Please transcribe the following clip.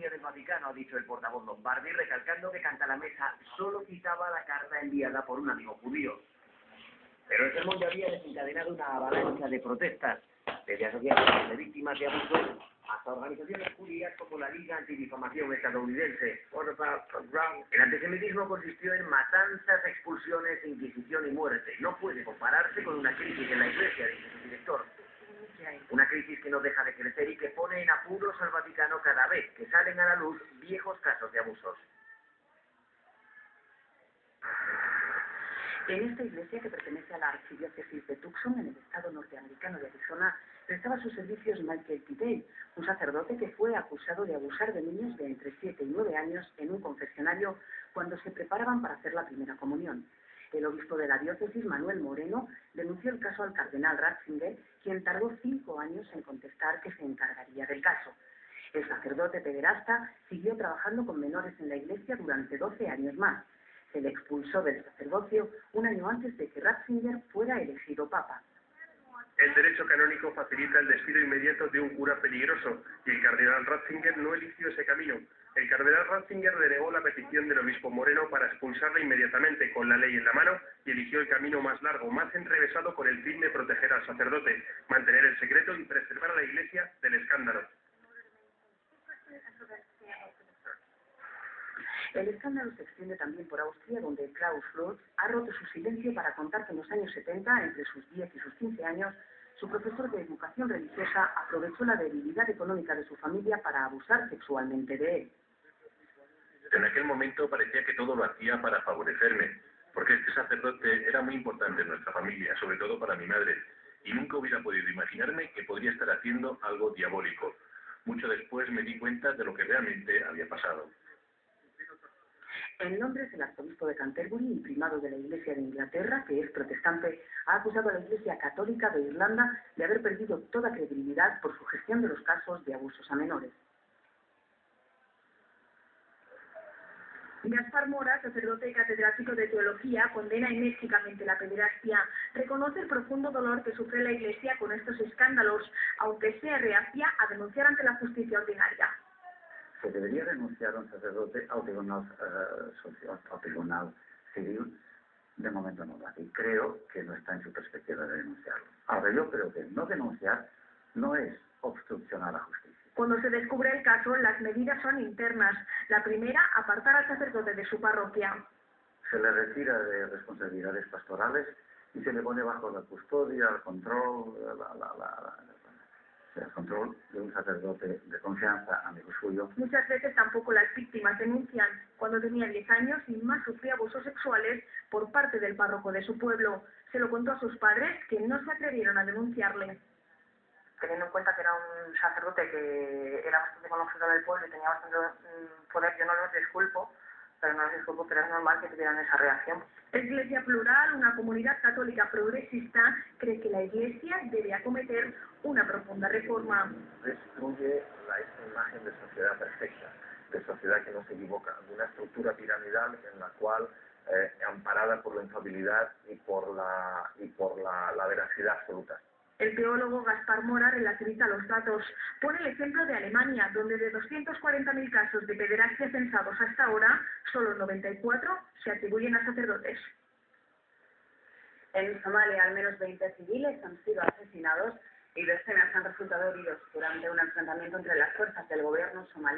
Teología del Vaticano, ha dicho el portavoz Lombardi, recalcando que Cantalamessa solo citaba la carta enviada por un amigo judío. Pero el sermón ya había desencadenado una avalancha de protestas, desde asociaciones de víctimas de abusos hasta organizaciones judías como la Liga Antidifamación estadounidense. El antisemitismo consistió en matanzas, expulsiones, inquisición y muerte. No puede compararse con una crisis en la Iglesia, dice su director. Una crisis que no deja de crecer y que pone en apuros al Vaticano cada vez que salen a la luz viejos casos de abusos. En esta iglesia, que pertenece a la archidiócesis de Tucson, en el estado norteamericano de Arizona, prestaba sus servicios Michael Pitay, un sacerdote que fue acusado de abusar de niños de entre 7 y 9 años en un confesionario cuando se preparaban para hacer la primera comunión. El obispo de la diócesis, Manuel Moreno, denunció el caso al cardenal Ratzinger, quien tardó 5 años en contestar que se encargaría del caso. El sacerdote pederasta siguió trabajando con menores en la iglesia durante 12 años más. Se le expulsó del sacerdocio un año antes de que Ratzinger fuera elegido papa. El derecho canónico facilita el despido inmediato de un cura peligroso y el cardenal Ratzinger no eligió ese camino. El cardenal Ratzinger denegó la petición del obispo Moreno para expulsarle inmediatamente con la ley en la mano y eligió el camino más largo, más enrevesado, con el fin de proteger al sacerdote, mantener el secreto y preservar a la Iglesia del escándalo. El escándalo se extiende también por Austria, donde Klaus Lutz ha roto su silencio para contar que en los años 70, entre sus 10 y sus 15 años, su profesor de educación religiosa aprovechó la debilidad económica de su familia para abusar sexualmente de él. En aquel momento parecía que todo lo hacía para favorecerme, porque este sacerdote era muy importante en nuestra familia, sobre todo para mi madre, y nunca hubiera podido imaginarme que podría estar haciendo algo diabólico. Mucho después me di cuenta de lo que realmente había pasado. En Londres, el arzobispo de Canterbury y primado de la Iglesia de Inglaterra, que es protestante, ha acusado a la Iglesia Católica de Irlanda de haber perdido toda credibilidad por su gestión de los casos de abusos a menores. Gaspar Mora, sacerdote y catedrático de teología, condena enérgicamente la pederastia. Reconoce el profundo dolor que sufre la Iglesia con estos escándalos, aunque sea reacia a denunciar ante la justicia ordinaria. Se debería denunciar a un sacerdote al tribunal civil. De momento no va, y creo que no está en su perspectiva de denunciarlo. Ahora, yo creo que no denunciar no es obstruccionar la justicia. Cuando se descubre el caso, las medidas son internas. La primera, apartar al sacerdote de su parroquia. Se le retira de responsabilidades pastorales y se le pone bajo la custodia, el control, el control de un sacerdote de confianza, amigo suyo. Muchas veces tampoco las víctimas denuncian. Cuando tenía 10 años, sin más, sufría abusos sexuales por parte del párroco de su pueblo. Se lo contó a sus padres, que no se atrevieron a denunciarle. Teniendo en cuenta que era un sacerdote que era bastante conocido del pueblo y tenía bastante poder, yo no los disculpo, pero es normal que tuvieran esa reacción. Iglesia Plural, una comunidad católica progresista, cree que la Iglesia debe acometer una profunda reforma. Destruye esta imagen de sociedad perfecta, de sociedad que no se equivoca, de una estructura piramidal en la cual, amparada por la infalibilidad y por la veracidad absoluta. El teólogo Gaspar Mora relativiza los datos. Pone el ejemplo de Alemania, donde de 240.000 casos de pederastia censados hasta ahora, solo 94 se atribuyen a sacerdotes. En Somalia, al menos 20 civiles han sido asesinados y decenas han resultado heridos durante un enfrentamiento entre las fuerzas del gobierno somalí